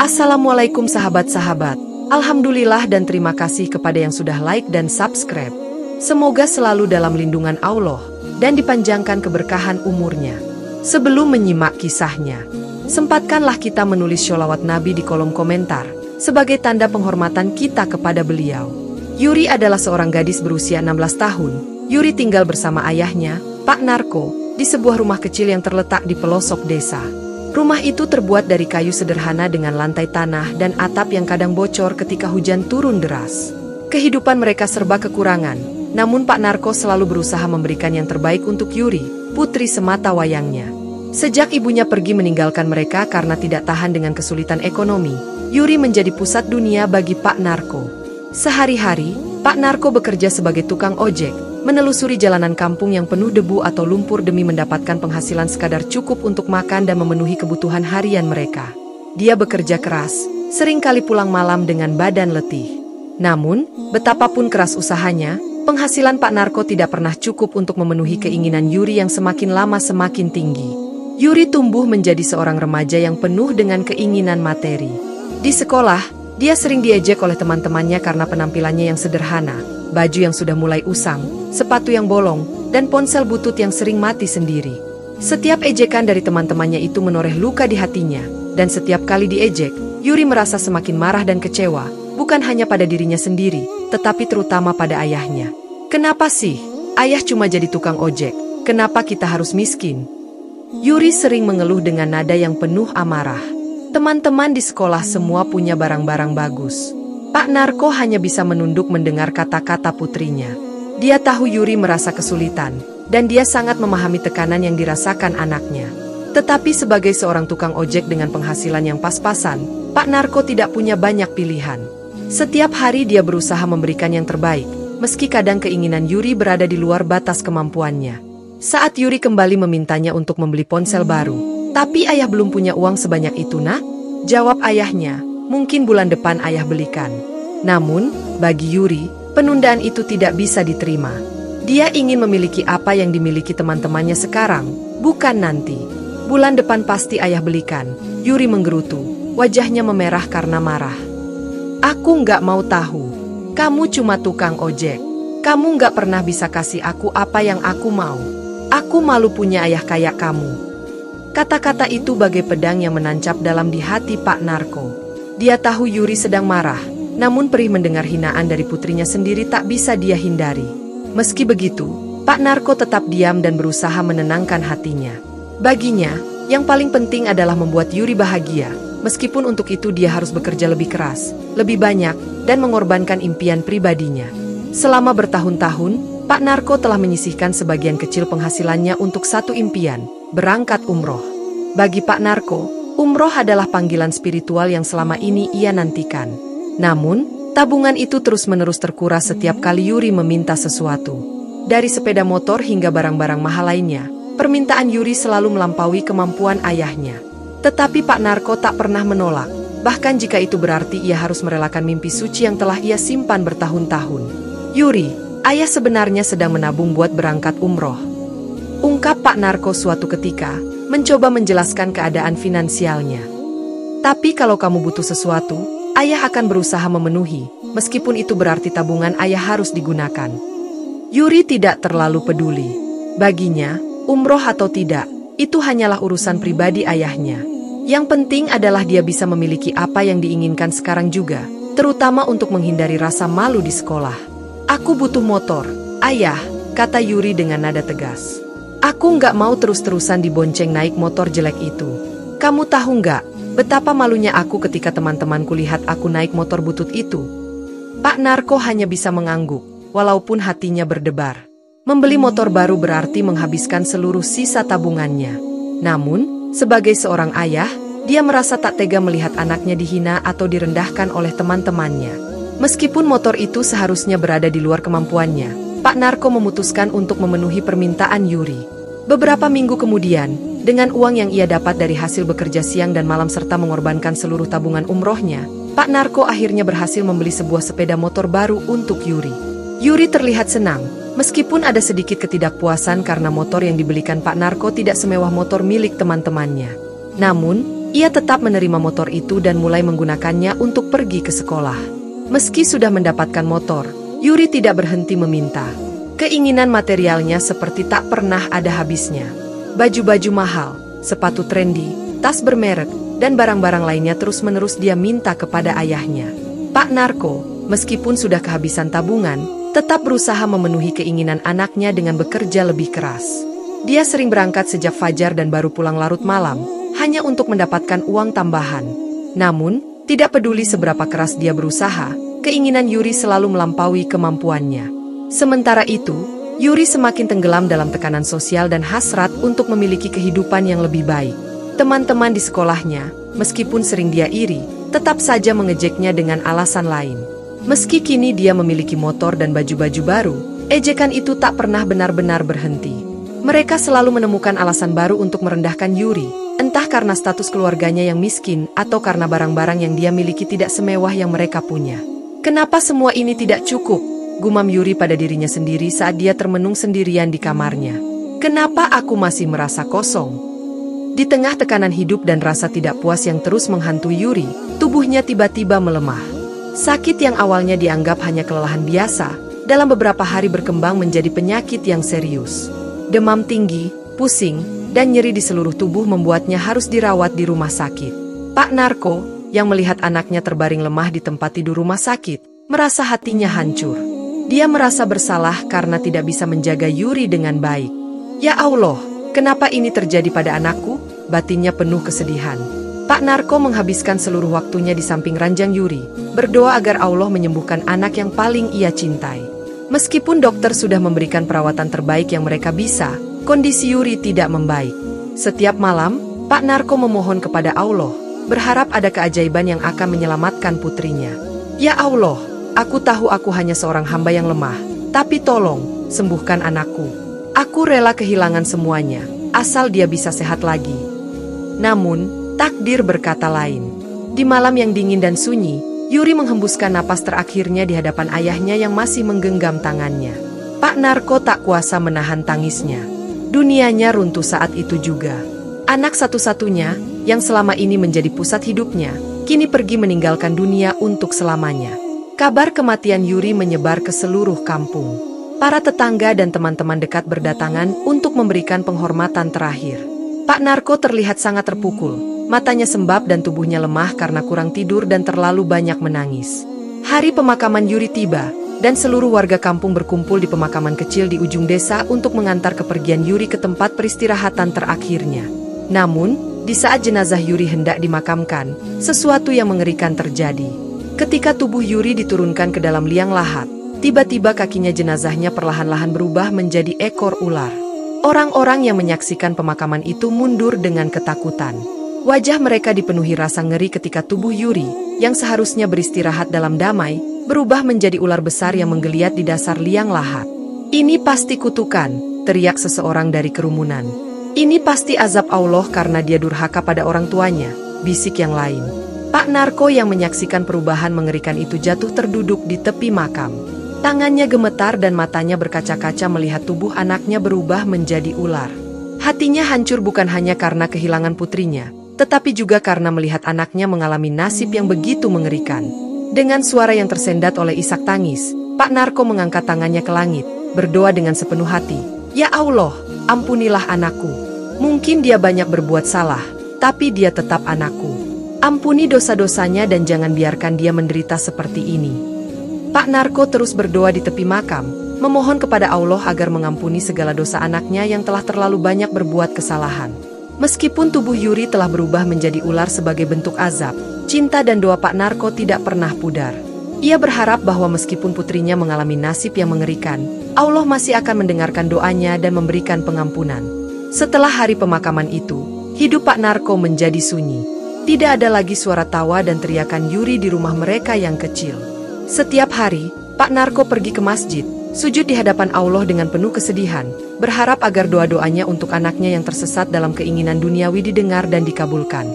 Assalamualaikum sahabat-sahabat. Alhamdulillah dan terima kasih kepada yang sudah like dan subscribe. Semoga selalu dalam lindungan Allah dan dipanjangkan keberkahan umurnya. Sebelum menyimak kisahnya, sempatkanlah kita menulis sholawat Nabi di kolom komentar sebagai tanda penghormatan kita kepada beliau. Yuri adalah seorang gadis berusia 16 tahun. Yuri tinggal bersama ayahnya, Pak Narko, di sebuah rumah kecil yang terletak di pelosok desa. Rumah itu terbuat dari kayu sederhana dengan lantai tanah dan atap yang kadang bocor ketika hujan turun deras. Kehidupan mereka serba kekurangan, namun Pak Narko selalu berusaha memberikan yang terbaik untuk Yuri, putri semata wayangnya. Sejak ibunya pergi meninggalkan mereka karena tidak tahan dengan kesulitan ekonomi, Yuri menjadi pusat dunia bagi Pak Narko. Sehari-hari, Pak Narko bekerja sebagai tukang ojek, menelusuri jalanan kampung yang penuh debu atau lumpur demi mendapatkan penghasilan sekadar cukup untuk makan dan memenuhi kebutuhan harian mereka. Dia bekerja keras, seringkali pulang malam dengan badan letih. Namun, betapapun keras usahanya, penghasilan Pak Narko tidak pernah cukup untuk memenuhi keinginan Yuri yang semakin lama semakin tinggi. Yuri tumbuh menjadi seorang remaja yang penuh dengan keinginan materi. Di sekolah, dia sering diejek oleh teman-temannya karena penampilannya yang sederhana, baju yang sudah mulai usang, sepatu yang bolong, dan ponsel butut yang sering mati sendiri. Setiap ejekan dari teman-temannya itu menoreh luka di hatinya, dan setiap kali diejek, Yuri merasa semakin marah dan kecewa, bukan hanya pada dirinya sendiri, tetapi terutama pada ayahnya. Kenapa sih? Ayah cuma jadi tukang ojek, kenapa kita harus miskin? Yuri sering mengeluh dengan nada yang penuh amarah. Teman-teman di sekolah semua punya barang-barang bagus. Pak Narko hanya bisa menunduk mendengar kata-kata putrinya. Dia tahu Yuri merasa kesulitan, dan dia sangat memahami tekanan yang dirasakan anaknya. Tetapi sebagai seorang tukang ojek dengan penghasilan yang pas-pasan, Pak Narko tidak punya banyak pilihan. Setiap hari dia berusaha memberikan yang terbaik, meski kadang keinginan Yuri berada di luar batas kemampuannya. Saat Yuri kembali memintanya untuk membeli ponsel baru, "Tapi ayah belum punya uang sebanyak itu, nak?" Jawab ayahnya, "Mungkin bulan depan ayah belikan." Namun, bagi Yuri, penundaan itu tidak bisa diterima. Dia ingin memiliki apa yang dimiliki teman-temannya sekarang, bukan nanti. "Bulan depan pasti ayah belikan," Yuri menggerutu, wajahnya memerah karena marah. "Aku nggak mau tahu. Kamu cuma tukang ojek. Kamu nggak pernah bisa kasih aku apa yang aku mau. Aku malu punya ayah kayak kamu." Kata-kata itu bagai pedang yang menancap dalam di hati Pak Narko. Dia tahu Yuri sedang marah, namun perih mendengar hinaan dari putrinya sendiri tak bisa dia hindari. Meski begitu, Pak Narko tetap diam dan berusaha menenangkan hatinya. Baginya, yang paling penting adalah membuat Yuri bahagia, meskipun untuk itu dia harus bekerja lebih keras, lebih banyak, dan mengorbankan impian pribadinya. Selama bertahun-tahun, Pak Narko telah menyisihkan sebagian kecil penghasilannya untuk satu impian, berangkat umroh. Bagi Pak Narko, umroh adalah panggilan spiritual yang selama ini ia nantikan. Namun, tabungan itu terus-menerus terkuras setiap kali Yuri meminta sesuatu. Dari sepeda motor hingga barang-barang mahal lainnya, permintaan Yuri selalu melampaui kemampuan ayahnya. Tetapi Pak Narko tak pernah menolak, bahkan jika itu berarti ia harus merelakan mimpi suci yang telah ia simpan bertahun-tahun. "Yuri, ayah sebenarnya sedang menabung buat berangkat umroh," ungkap Pak Narko suatu ketika, mencoba menjelaskan keadaan finansialnya. "Tapi kalau kamu butuh sesuatu, ayah akan berusaha memenuhi, meskipun itu berarti tabungan ayah harus digunakan." Yuri tidak terlalu peduli. Baginya, umroh atau tidak, itu hanyalah urusan pribadi ayahnya. Yang penting adalah dia bisa memiliki apa yang diinginkan sekarang juga, terutama untuk menghindari rasa malu di sekolah. "Aku butuh motor, ayah," kata Yuri dengan nada tegas. "Aku nggak mau terus-terusan dibonceng naik motor jelek itu. Kamu tahu nggak betapa malunya aku ketika teman-temanku lihat aku naik motor butut itu?" Pak Narko hanya bisa mengangguk, walaupun hatinya berdebar. Membeli motor baru berarti menghabiskan seluruh sisa tabungannya. Namun, sebagai seorang ayah, dia merasa tak tega melihat anaknya dihina atau direndahkan oleh teman-temannya. Meskipun motor itu seharusnya berada di luar kemampuannya, Pak Narko memutuskan untuk memenuhi permintaan Yuri. Beberapa minggu kemudian, dengan uang yang ia dapat dari hasil bekerja siang dan malam serta mengorbankan seluruh tabungan umrohnya, Pak Narko akhirnya berhasil membeli sebuah sepeda motor baru untuk Yuri. Yuri terlihat senang, Meskipun ada sedikit ketidakpuasan karena motor yang dibelikan Pak Narko tidak semewah motor milik teman-temannya. Namun, ia tetap menerima motor itu dan mulai menggunakannya untuk pergi ke sekolah. Meski sudah mendapatkan motor, Yuri tidak berhenti meminta. Keinginan materialnya seperti tak pernah ada habisnya. Baju-baju mahal, sepatu trendy, tas bermerek, dan barang-barang lainnya terus-menerus dia minta kepada ayahnya. Pak Narko, meskipun sudah kehabisan tabungan, tetap berusaha memenuhi keinginan anaknya dengan bekerja lebih keras. Dia sering berangkat sejak fajar dan baru pulang larut malam, hanya untuk mendapatkan uang tambahan. Namun, tidak peduli seberapa keras dia berusaha, keinginan Yuri selalu melampaui kemampuannya. Sementara itu, Yuri semakin tenggelam dalam tekanan sosial dan hasrat untuk memiliki kehidupan yang lebih baik. Teman-teman di sekolahnya, meskipun sering dia iri, tetap saja mengejeknya dengan alasan lain. Meski kini dia memiliki motor dan baju-baju baru, ejekan itu tak pernah benar-benar berhenti. Mereka selalu menemukan alasan baru untuk merendahkan Yuri, entah karena status keluarganya yang miskin atau karena barang-barang yang dia miliki tidak semewah yang mereka punya. Kenapa semua ini tidak cukup? Gumam Yuri pada dirinya sendiri saat dia termenung sendirian di kamarnya. Kenapa aku masih merasa kosong? Di tengah tekanan hidup dan rasa tidak puas yang terus menghantui Yuri, tubuhnya tiba-tiba melemah. Sakit yang awalnya dianggap hanya kelelahan biasa, dalam beberapa hari berkembang menjadi penyakit yang serius. Demam tinggi, pusing, dan nyeri di seluruh tubuh membuatnya harus dirawat di rumah sakit. Pak Narko, yang melihat anaknya terbaring lemah di tempat tidur rumah sakit, merasa hatinya hancur. Dia merasa bersalah karena tidak bisa menjaga Yuri dengan baik. Ya Allah, kenapa ini terjadi pada anakku? Batinnya penuh kesedihan. Pak Narko menghabiskan seluruh waktunya di samping ranjang Yuri, berdoa agar Allah menyembuhkan anak yang paling ia cintai. Meskipun dokter sudah memberikan perawatan terbaik yang mereka bisa, kondisi Yuri tidak membaik. Setiap malam, Pak Narko memohon kepada Allah, berharap ada keajaiban yang akan menyelamatkan putrinya. Ya Allah, aku tahu aku hanya seorang hamba yang lemah, tapi tolong, sembuhkan anakku. Aku rela kehilangan semuanya, asal dia bisa sehat lagi. Namun, takdir berkata lain. Di malam yang dingin dan sunyi, Yuri menghembuskan napas terakhirnya di hadapan ayahnya yang masih menggenggam tangannya. Pak Narko tak kuasa menahan tangisnya. Dunianya runtuh saat itu juga. Anak satu-satunya, yang selama ini menjadi pusat hidupnya, kini pergi meninggalkan dunia untuk selamanya. Kabar kematian Yuri menyebar ke seluruh kampung. Para tetangga dan teman-teman dekat berdatangan untuk memberikan penghormatan terakhir. Pak Narko terlihat sangat terpukul. Matanya sembab dan tubuhnya lemah karena kurang tidur dan terlalu banyak menangis. Hari pemakaman Yuri tiba, dan seluruh warga kampung berkumpul di pemakaman kecil di ujung desa untuk mengantar kepergian Yuri ke tempat peristirahatan terakhirnya. Namun, di saat jenazah Yuri hendak dimakamkan, sesuatu yang mengerikan terjadi. Ketika tubuh Yuri diturunkan ke dalam liang lahat, tiba-tiba kakinya jenazahnya perlahan-lahan berubah menjadi ekor ular. Orang-orang yang menyaksikan pemakaman itu mundur dengan ketakutan. Wajah mereka dipenuhi rasa ngeri ketika tubuh Yuri, yang seharusnya beristirahat dalam damai, berubah menjadi ular besar yang menggeliat di dasar liang lahat. Ini pasti kutukan, teriak seseorang dari kerumunan. Ini pasti azab Allah karena dia durhaka pada orang tuanya, bisik yang lain. Pak Narko yang menyaksikan perubahan mengerikan itu jatuh terduduk di tepi makam. Tangannya gemetar dan matanya berkaca-kaca melihat tubuh anaknya berubah menjadi ular. Hatinya hancur bukan hanya karena kehilangan putrinya, tetapi juga karena melihat anaknya mengalami nasib yang begitu mengerikan. Dengan suara yang tersendat oleh isak tangis, Pak Narko mengangkat tangannya ke langit, berdoa dengan sepenuh hati. Ya Allah, ampunilah anakku. Mungkin dia banyak berbuat salah, tapi dia tetap anakku. Ampuni dosa-dosanya dan jangan biarkan dia menderita seperti ini. Pak Narko terus berdoa di tepi makam, memohon kepada Allah agar mengampuni segala dosa anaknya yang telah terlalu banyak berbuat kesalahan. Meskipun tubuh Yuri telah berubah menjadi ular sebagai bentuk azab, cinta dan doa Pak Narko tidak pernah pudar. Ia berharap bahwa meskipun putrinya mengalami nasib yang mengerikan, Allah masih akan mendengarkan doanya dan memberikan pengampunan. Setelah hari pemakaman itu, hidup Pak Narko menjadi sunyi. Tidak ada lagi suara tawa dan teriakan Yuri di rumah mereka yang kecil. Setiap hari, Pak Narko pergi ke masjid, sujud di hadapan Allah dengan penuh kesedihan, berharap agar doa-doanya untuk anaknya yang tersesat dalam keinginan duniawi didengar dan dikabulkan.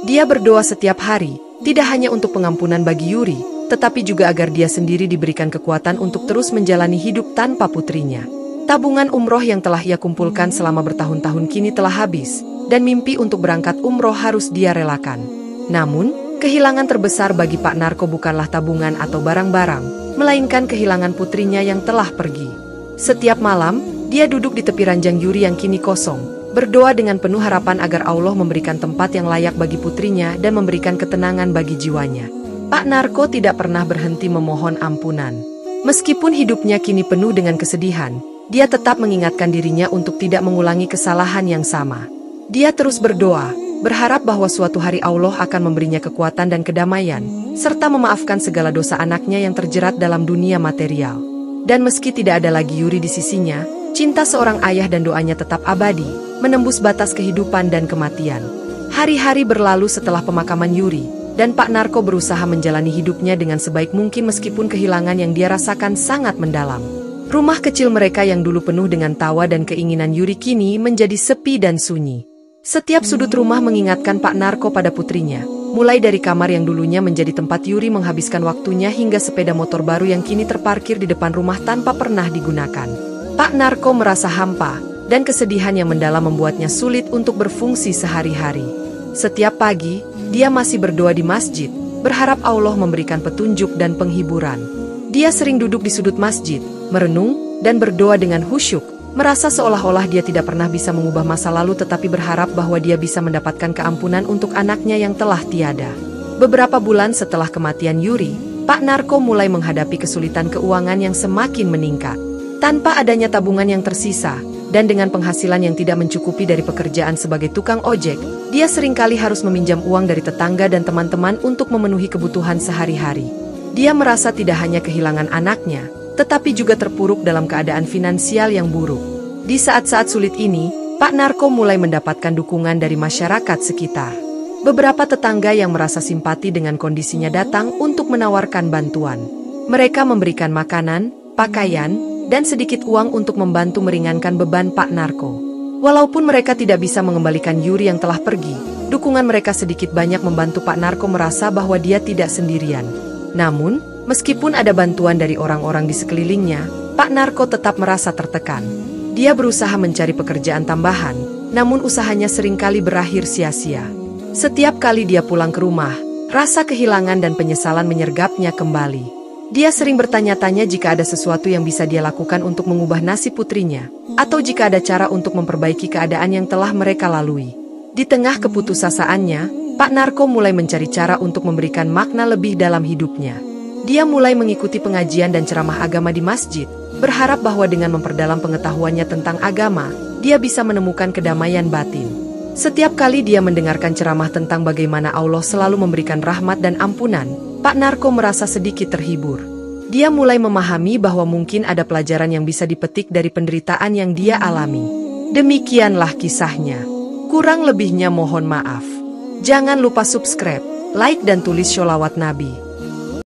Dia berdoa setiap hari, tidak hanya untuk pengampunan bagi Yuri, tetapi juga agar dia sendiri diberikan kekuatan untuk terus menjalani hidup tanpa putrinya. Tabungan umroh yang telah ia kumpulkan selama bertahun-tahun kini telah habis, dan mimpi untuk berangkat umroh harus dia relakan. Namun, kehilangan terbesar bagi Pak Narko bukanlah tabungan atau barang-barang, melainkan kehilangan putrinya yang telah pergi. Setiap malam, dia duduk di tepi ranjang Yuri yang kini kosong, berdoa dengan penuh harapan agar Allah memberikan tempat yang layak bagi putrinya dan memberikan ketenangan bagi jiwanya. Pak Narko tidak pernah berhenti memohon ampunan. Meskipun hidupnya kini penuh dengan kesedihan, dia tetap mengingatkan dirinya untuk tidak mengulangi kesalahan yang sama. Dia terus berdoa, berharap bahwa suatu hari Allah akan memberinya kekuatan dan kedamaian, serta memaafkan segala dosa anaknya yang terjerat dalam dunia material. Dan meski tidak ada lagi Yuri di sisinya, cinta seorang ayah dan doanya tetap abadi, menembus batas kehidupan dan kematian. Hari-hari berlalu setelah pemakaman Yuri, dan Pak Narko berusaha menjalani hidupnya dengan sebaik mungkin meskipun kehilangan yang dia rasakan sangat mendalam. Rumah kecil mereka yang dulu penuh dengan tawa dan keinginan Yuri kini menjadi sepi dan sunyi. Setiap sudut rumah mengingatkan Pak Narko pada putrinya, mulai dari kamar yang dulunya menjadi tempat Yuri menghabiskan waktunya hingga sepeda motor baru yang kini terparkir di depan rumah tanpa pernah digunakan. Pak Narko merasa hampa, dan kesedihan yang mendalam membuatnya sulit untuk berfungsi sehari-hari. Setiap pagi, dia masih berdoa di masjid, berharap Allah memberikan petunjuk dan penghiburan. Dia sering duduk di sudut masjid, merenung, dan berdoa dengan khusyuk, merasa seolah-olah dia tidak pernah bisa mengubah masa lalu tetapi berharap bahwa dia bisa mendapatkan keampunan untuk anaknya yang telah tiada. Beberapa bulan setelah kematian Yuri, Pak Narko mulai menghadapi kesulitan keuangan yang semakin meningkat. Tanpa adanya tabungan yang tersisa, dan dengan penghasilan yang tidak mencukupi dari pekerjaan sebagai tukang ojek, dia seringkali harus meminjam uang dari tetangga dan teman-teman untuk memenuhi kebutuhan sehari-hari. Dia merasa tidak hanya kehilangan anaknya, tetapi juga terpuruk dalam keadaan finansial yang buruk. Di saat-saat sulit ini, Pak Narko mulai mendapatkan dukungan dari masyarakat sekitar. Beberapa tetangga yang merasa simpati dengan kondisinya datang untuk menawarkan bantuan. Mereka memberikan makanan, pakaian, dan sedikit uang untuk membantu meringankan beban Pak Narko. Walaupun mereka tidak bisa mengembalikan Yuri yang telah pergi, dukungan mereka sedikit banyak membantu Pak Narko merasa bahwa dia tidak sendirian. Namun, meskipun ada bantuan dari orang-orang di sekelilingnya, Pak Narko tetap merasa tertekan. Dia berusaha mencari pekerjaan tambahan, namun usahanya seringkali berakhir sia-sia. Setiap kali dia pulang ke rumah, rasa kehilangan dan penyesalan menyergapnya kembali. Dia sering bertanya-tanya jika ada sesuatu yang bisa dia lakukan untuk mengubah nasib putrinya, atau jika ada cara untuk memperbaiki keadaan yang telah mereka lalui. Di tengah keputusasaannya, Pak Narko mulai mencari cara untuk memberikan makna lebih dalam hidupnya. Dia mulai mengikuti pengajian dan ceramah agama di masjid, berharap bahwa dengan memperdalam pengetahuannya tentang agama, dia bisa menemukan kedamaian batin. Setiap kali dia mendengarkan ceramah tentang bagaimana Allah selalu memberikan rahmat dan ampunan, Pak Narko merasa sedikit terhibur. Dia mulai memahami bahwa mungkin ada pelajaran yang bisa dipetik dari penderitaan yang dia alami. Demikianlah kisahnya. Kurang lebihnya mohon maaf. Jangan lupa subscribe, like dan tulis sholawat Nabi.